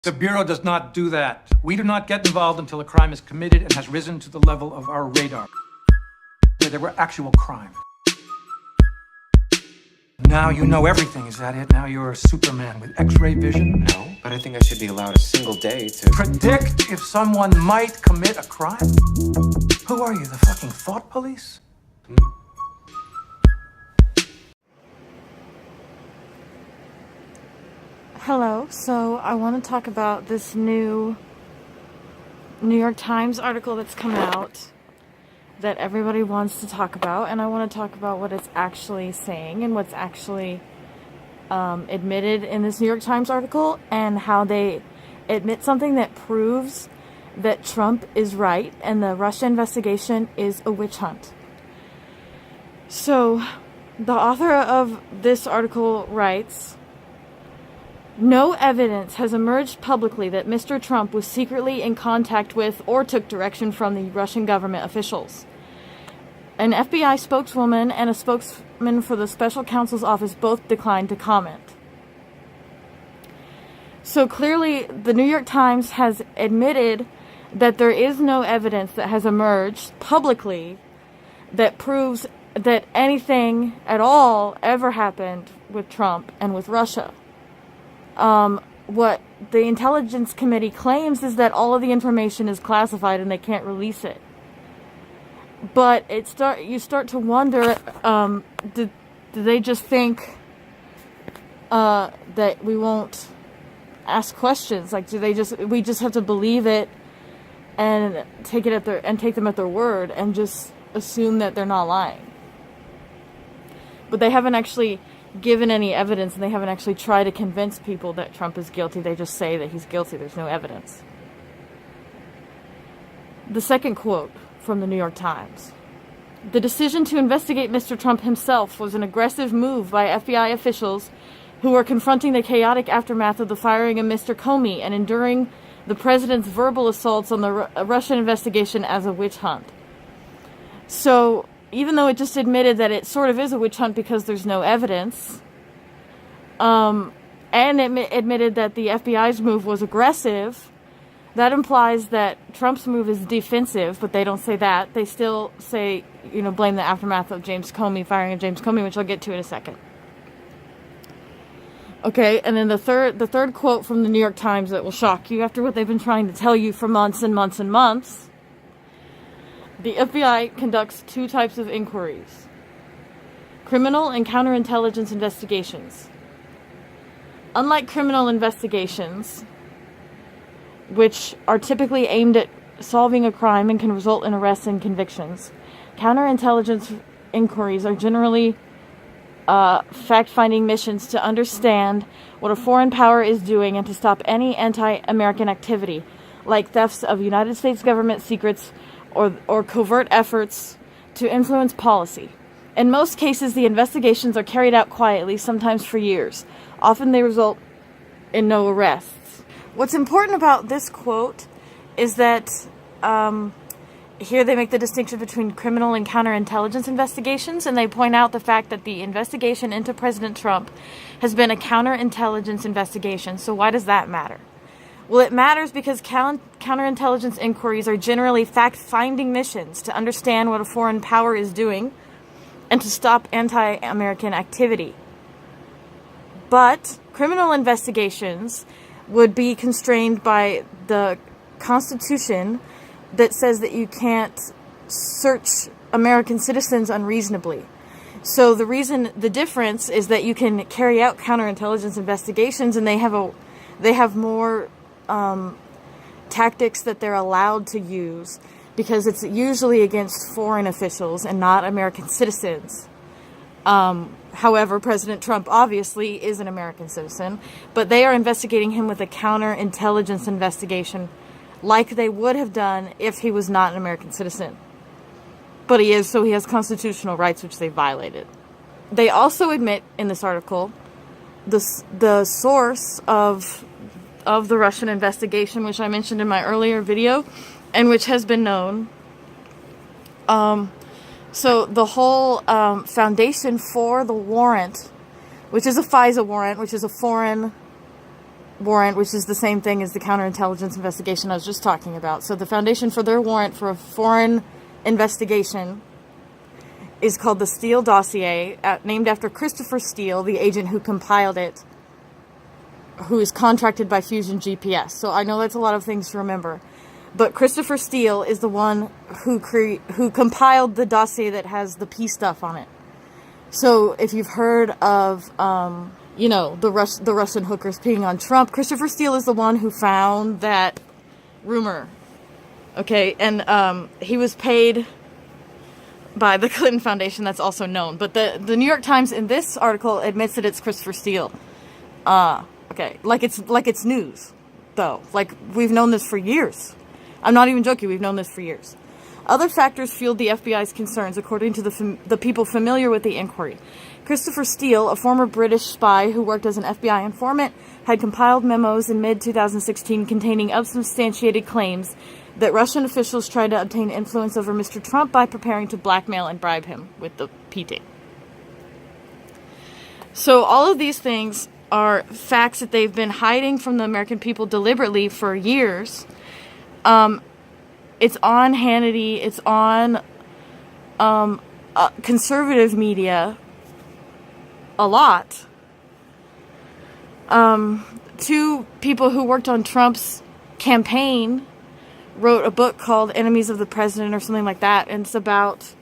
The Bureau does not do that. We do not get involved until a crime is committed and has risen to the level of our radar. There were actual crimes. Now you know everything, is that it? Now you're a Superman with X-ray vision? No, but I think I should be allowed a single day to Predict if someone might commit a crime? Who are you, the fucking thought police? Hello, so I want to talk about this new New York Times article that's come out that everybody wants to talk about, and I want to talk about what it's actually saying and what's actually admitted in this New York Times article, and how they admit something that proves that Trump is right and the Russia investigation is a witch hunt. So, the author of this article writes, "No evidence has emerged publicly that Mr. Trump was secretly in contact with or took direction from the Russian government officials. An FBI spokeswoman and a spokesman for the special counsel's office both declined to comment." So clearly, the New York Times has admitted that there is no evidence that has emerged publicly that proves that anything at all ever happened with Trump and with Russia. What the Intelligence Committee claims is that all of the information is classified and they can't release it. But you start to wonder, do they just think that we won't ask questions? Like, we just have to believe it and take them at their word and just assume that they're not lying? But they haven't actually given any evidence, and they haven't actually tried to convince people that Trump is guilty. They just say that he's guilty. There's no evidence. The second quote from the New York Times: "The decision to investigate Mr. Trump himself was an aggressive move by FBI officials who were confronting the chaotic aftermath of the firing of Mr. Comey and enduring the president's verbal assaults on the Russian investigation as a witch hunt." So, even though it just admitted that it sort of is a witch hunt because there's no evidence, and it admitted that the FBI's move was aggressive, that implies that Trump's move is defensive, but they don't say that. They still say, blame the aftermath of firing of James Comey, which I'll get to in a second. Okay, and then the third quote from the New York Times that will shock you after what they've been trying to tell you for months and months and months: "The FBI conducts two types of inquiries: criminal and counterintelligence investigations. Unlike criminal investigations, which are typically aimed at solving a crime and can result in arrests and convictions, counterintelligence inquiries are generally fact-finding missions to understand what a foreign power is doing and to stop any anti-American activity, like thefts of United States government secrets or covert efforts to influence policy. In most cases, the investigations are carried out quietly, sometimes for years. Often they result in no arrests." What's important about this quote is that here they make the distinction between criminal and counterintelligence investigations, and they point out the fact that the investigation into President Trump has been a counterintelligence investigation. So why does that matter? Well, it matters because counterintelligence inquiries are generally fact-finding missions to understand what a foreign power is doing and to stop anti-American activity. But criminal investigations would be constrained by the Constitution that says that you can't search American citizens unreasonably. So the difference is that you can carry out counterintelligence investigations, and they have more tactics that they're allowed to use, because it's usually against foreign officials and not American citizens. However, President Trump obviously is an American citizen, but they are investigating him with a counterintelligence investigation like they would have done if he was not an American citizen. But he is, so he has constitutional rights which they violated. They also admit in this article the source of the Russian investigation, which I mentioned in my earlier video, and which has been known. So the whole foundation for the warrant, which is a FISA warrant, which is a foreign warrant, which is the same thing as the counterintelligence investigation I was just talking about. So the foundation for their warrant for a foreign investigation is called the Steele Dossier, named after Christopher Steele, the agent who compiled it, who is contracted by Fusion GPS. So I know that's a lot of things to remember. But Christopher Steele is the one who compiled the dossier that has the P stuff on it. So if you've heard of, the Russian hookers peeing on Trump, Christopher Steele is the one who found that rumor. Okay, and he was paid by the Clinton Foundation, that's also known. But the New York Times in this article admits that it's Christopher Steele. Okay, like it's news, though. Like, we've known this for years. I'm not even joking, we've known this for years. Other factors fueled the FBI's concerns, according to the people familiar with the inquiry. Christopher Steele, a former British spy who worked as an FBI informant, had compiled memos in mid-2016 containing unsubstantiated claims that Russian officials tried to obtain influence over Mr. Trump by preparing to blackmail and bribe him with the PT. So all of these things are facts that they've been hiding from the American people deliberately for years. It's on Hannity, it's on conservative media a lot. Two people who worked on Trump's campaign wrote a book called Enemies of the President or something like that, and it's about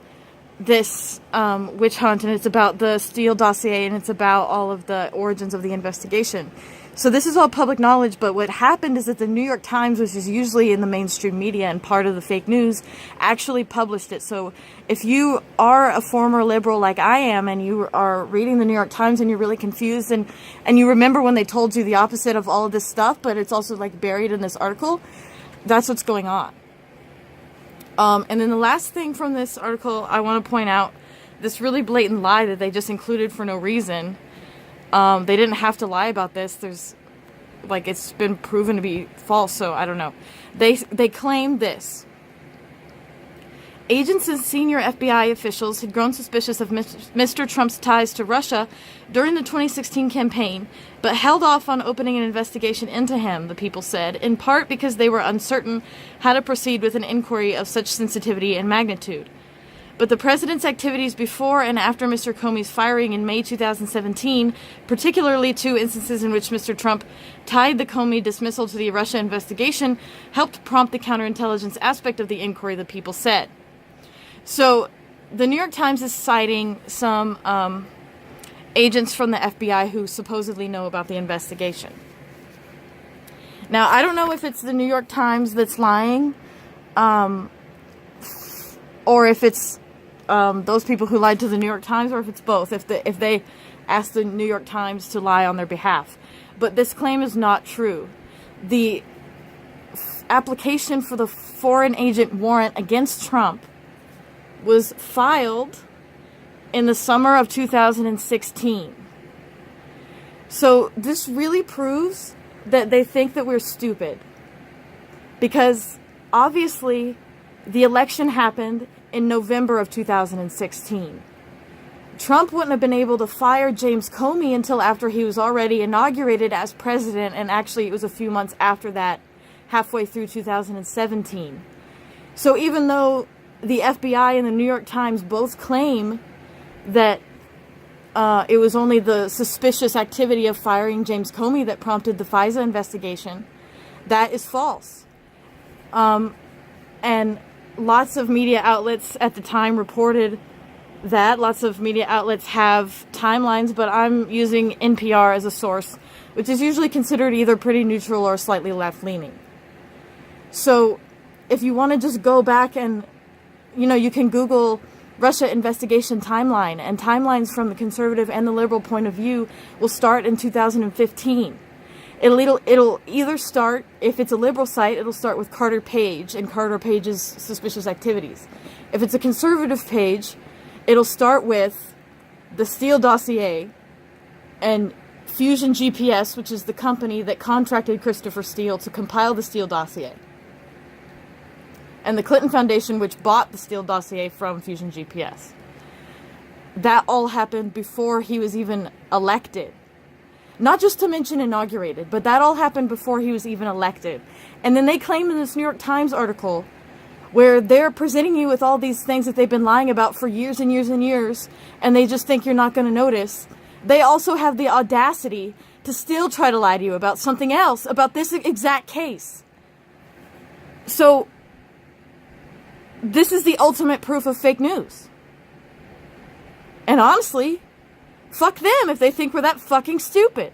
this witch hunt, and it's about the Steele dossier, and it's about all of the origins of the investigation. So this is all public knowledge, but what happened is that the New York Times, which is usually in the mainstream media and part of the fake news, actually published it. So if you are a former liberal like I am, and you are reading the New York Times and you're really confused, and you remember when they told you the opposite of all of this stuff, but it's also like buried in this article, that's what's going on. And then the last thing from this article I want to point out, this really blatant lie that they just included for no reason. They didn't have to lie about this. It's been proven to be false, so I don't know. They claim this. Agents and senior FBI officials had grown suspicious of Mr. Trump's ties to Russia during the 2016 campaign, but held off on opening an investigation into him, the people said, in part because they were uncertain how to proceed with an inquiry of such sensitivity and magnitude. But the president's activities before and after Mr. Comey's firing in May 2017, particularly two instances in which Mr. Trump tied the Comey dismissal to the Russia investigation, helped prompt the counterintelligence aspect of the inquiry, the people said. So the New York Times is citing some agents from the FBI who supposedly know about the investigation. Now, I don't know if it's the New York Times that's lying, or if it's those people who lied to the New York Times, or if it's both, if they asked the New York Times to lie on their behalf. But this claim is not true. The application for the foreign agent warrant against Trump was filed in the summer of 2016. So this really proves that they think that we're stupid. Because obviously the election happened in November of 2016. Trump wouldn't have been able to fire James Comey until after he was already inaugurated as president, and actually it was a few months after that, halfway through 2017. So even though the FBI and the New York Times both claim that it was only the suspicious activity of firing James Comey that prompted the FISA investigation, that is false. And lots of media outlets at the time reported that. Lots of media outlets have timelines, but I'm using NPR as a source, which is usually considered either pretty neutral or slightly left-leaning. So if you want to just go back and, you can Google Russia investigation timeline, and timelines from the conservative and the liberal point of view will start in 2015. It'll either start, if it's a liberal site, it'll start with Carter Page and Carter Page's suspicious activities. If it's a conservative page, it'll start with the Steele dossier and Fusion GPS, which is the company that contracted Christopher Steele to compile the Steele dossier, and the Clinton Foundation, which bought the Steele dossier from Fusion GPS. That all happened before he was even elected. Not just to mention inaugurated, but that all happened before he was even elected. And then they claim in this New York Times article where they're presenting you with all these things that they've been lying about for years and years and years, and they just think you're not going to notice. They also have the audacity to still try to lie to you about something else, about this exact case. So, this is the ultimate proof of fake news. And honestly, fuck them if they think we're that fucking stupid.